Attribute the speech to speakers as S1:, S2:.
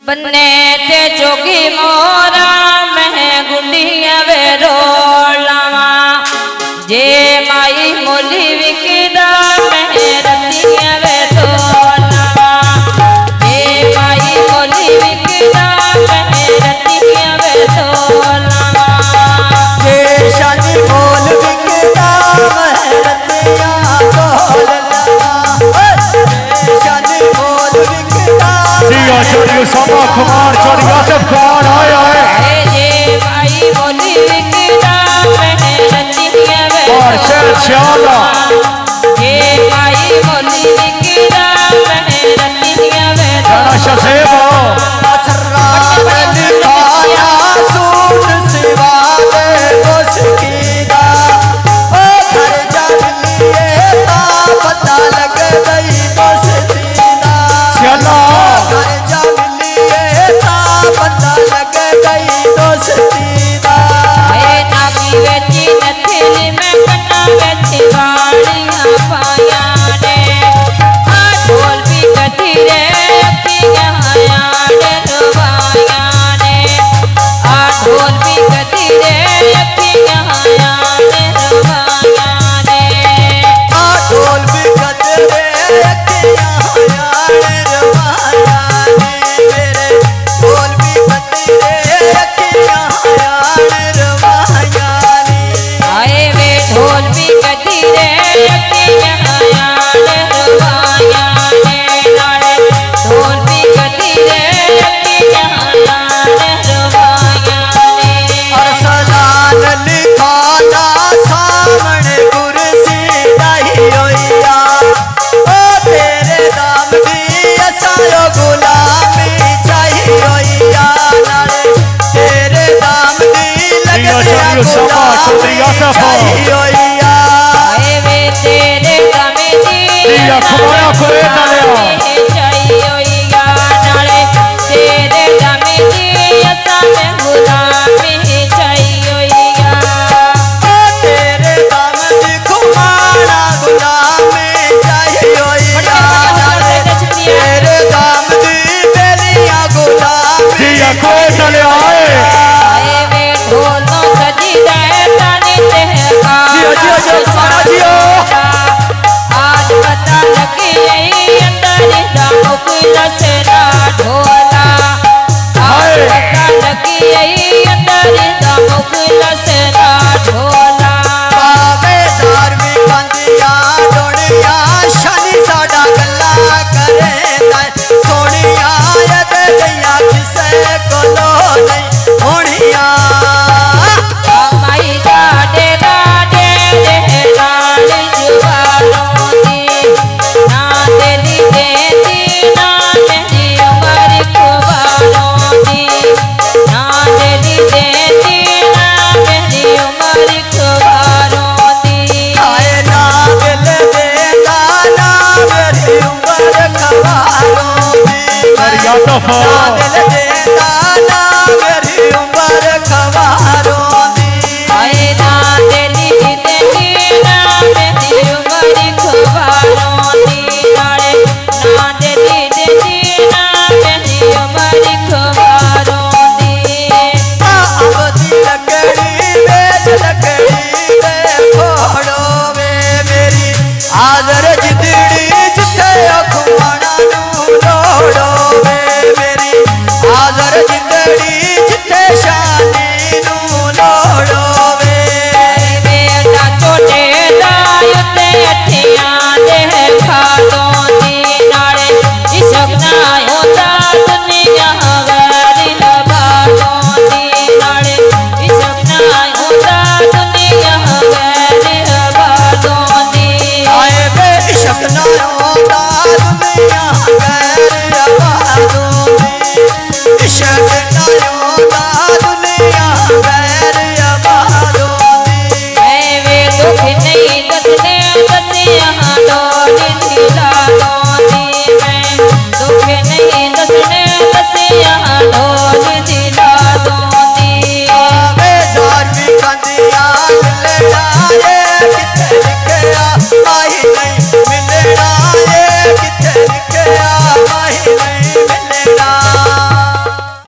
S1: बन्ने ते जोगी मोरा मह गुंडिया वे रोलावा जे माई मोली विकदा मह रतिया वे तोलावा जे माई मोली विकदा मह रतिया वे तोलावा
S2: जे शादी मोल विकदा मह रतिया तोलावा शादी मोल विकदा
S3: दिया चढ़ियो समा कुमार चढ़िया सब कुमार आया है
S1: जे माई मोली विकदा मह रतिया वे
S3: और चल चाला
S1: जे माई मोली विकदा मह रतिया वे
S3: जाना शसेबो
S2: अथरा दिखाया सूट सिवा दे दोस्तीदा ओ घर जा मिलिए ता पता लग गई दोस्तीदा
S3: चला
S2: घर जा मिलिए ता पता लग गई दोस्तीदा
S1: ए नागी बेची नथली में कन्ना बेची वाड़ियां पाया ने आ ढोल भी कटी रे अखियां आया ने रुवाया ने आ ढोल भी कटी रे अखियां आया ने रुवाया ने
S2: आ ढोल भी कटरे अखियां आया रवाया ने मेरे ढोल भी कटरे अखियां आया रवाया ने
S1: आए वे ढोल भी कटी रे अखियां आया ने रुवाया ने नाले ढोल भी कटी रे अखियां आया ने रुवाया ने
S2: अरसलान लिखादा सामने कुर्सी दाही होइया ओ तेरे दाम दी असायो गुलामी चाही होइया नाले तेरे दाम दी
S3: दिया
S2: लगदिया
S3: चढ़ियो समा चढ़िया सब
S2: चाही होइया
S1: आए वे तेरे दामे दी
S3: दिया कुमारा करे नाले
S1: चाहियोया नाले तेरे दामे दी असाने गुलामी चाहियोया
S2: तेरे दाम दी कुमारा गुलामी चाही होइया नाले तेरे दाम दी बेलिया गुलामी
S3: दिया कोई नाले आए
S1: आए वे ढोलो सजी जाए तानी तेहका
S3: जियो जियो
S1: आज पता लगी अंदर दा मुकला सेरा ढोला आज पता लगी अंदर दा मुकला सेरा ढोला
S2: बाबे धार्मिक बंदिया डोड़िया शनि साडा गल्ला करे सोनिया यद भैया किसे कोलो नहीं होनिया
S1: माई डाडे डाडे रे डाडे जुवारों दी ना तेरी देती ना तेरी उमर कुवारों दी ना तेरी देती ना तेरी उमर कुवारों दी
S2: आए ना दिल देता ना मेरी उम्र कवारों दी
S3: चढ़िया तो
S2: ना दिल देता